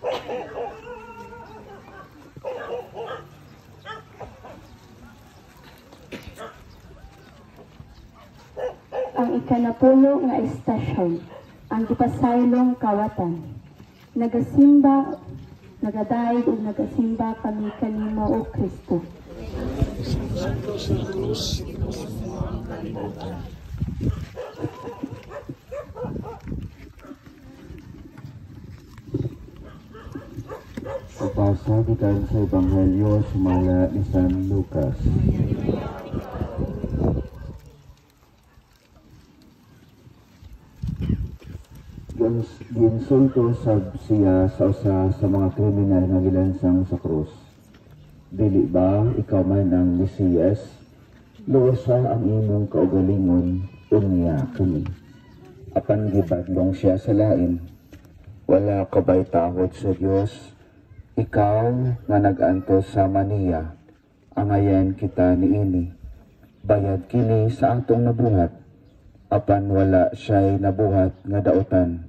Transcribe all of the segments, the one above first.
Ang ikanapulo nga estasyon, ang gipasaylong kawatan. Nagasimba, nagadaig ug nagasimba kami kanimo o Kristo. Pagpasa gikan sa Ebanghelyo sumala ni San Lucas. Ginsulto sab siya sa usa sa mga kriminal nga gilansang sa krus. Dili ba ikaw man ang Mesiyas? Luwasa ang imong kaugalingon unya kami. Apan gibadlong siya sa lain. Wala ka ba'y tawad sa Dios? Ikaw nga nag-antos sa maniya, angayan kita niini. Bayad kini sa atong nabuhat, apan wala siya'y nabuhat nga dautan.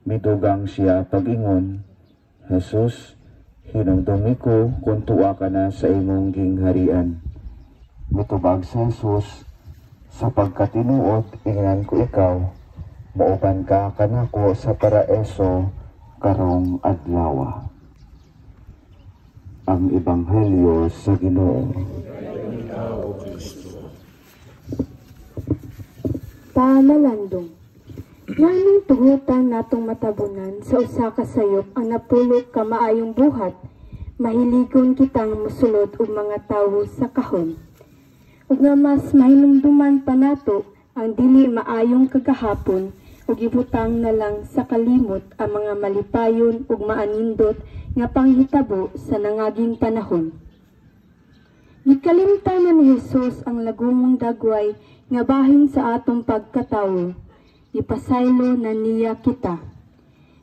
Midugang siya pag-ingon, Jesus, hinumdumi ko kung tuwa ka na sa imong gingharian. Mitubag sa Jesus, sa pagkatinuod, ingnan ko ikaw, mauban ka kanako sa paraeso karong adlaw. Ang Ebanghelyo sa Ginoo. Panalandong. Nganong tuhutan natong matabunan sa usa ka sayop ang napulot ka maayong buhat, mahiligon kitang musulod og mga tawo sa kahon. Ug nga mas mahinumduman pa nato ang dili maayong kagahapon ug ibutang na lang sa kalimot ang mga malipayon ug maanindot nga panghitabo sa nangaging panahon. Gikalimtan na ni Jesus ang lagumong dagway nga bahin sa atong pagkatawo. Ipasaylo na niya kita.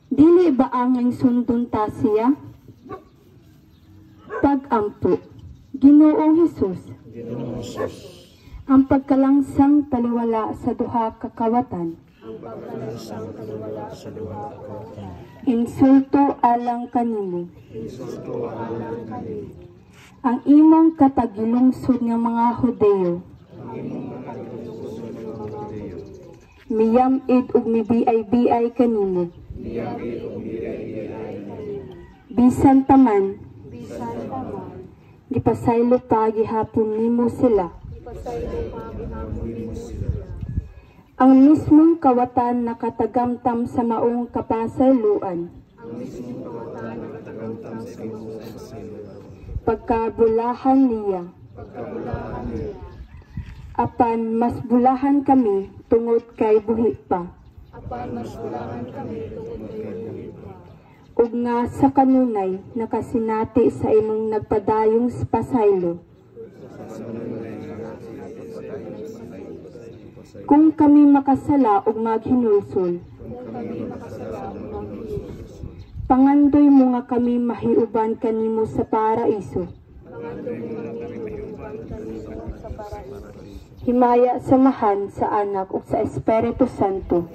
Dili ba ang sundon ta siya? Pag-ampo, Ginoong Jesus. Ang pagkalangsang taliwala sa duha ka kawatan. Insulto alang kanimo. Ang imong katagilungsod nga mga Hudeo. Miyam-id ug mibiyay-biyay kanimo. Bisan taman, gipasaylo pa gihapon nimo sila. Ang mismong kawatan nakatagamtam sa maong kapasayloan. Pagkabulahan niya. Apan mas bulahan kami tungod kay buhi pa. Ug nga sa kanunay nakasinati sa imong nagpadayong pasaylo. Kung kami makasala ug maghinulsol, pangandoy mo nga kami mahiuban kanimo sa paraiso. Himaya samahan sa Anak ug sa Espiritu Santo.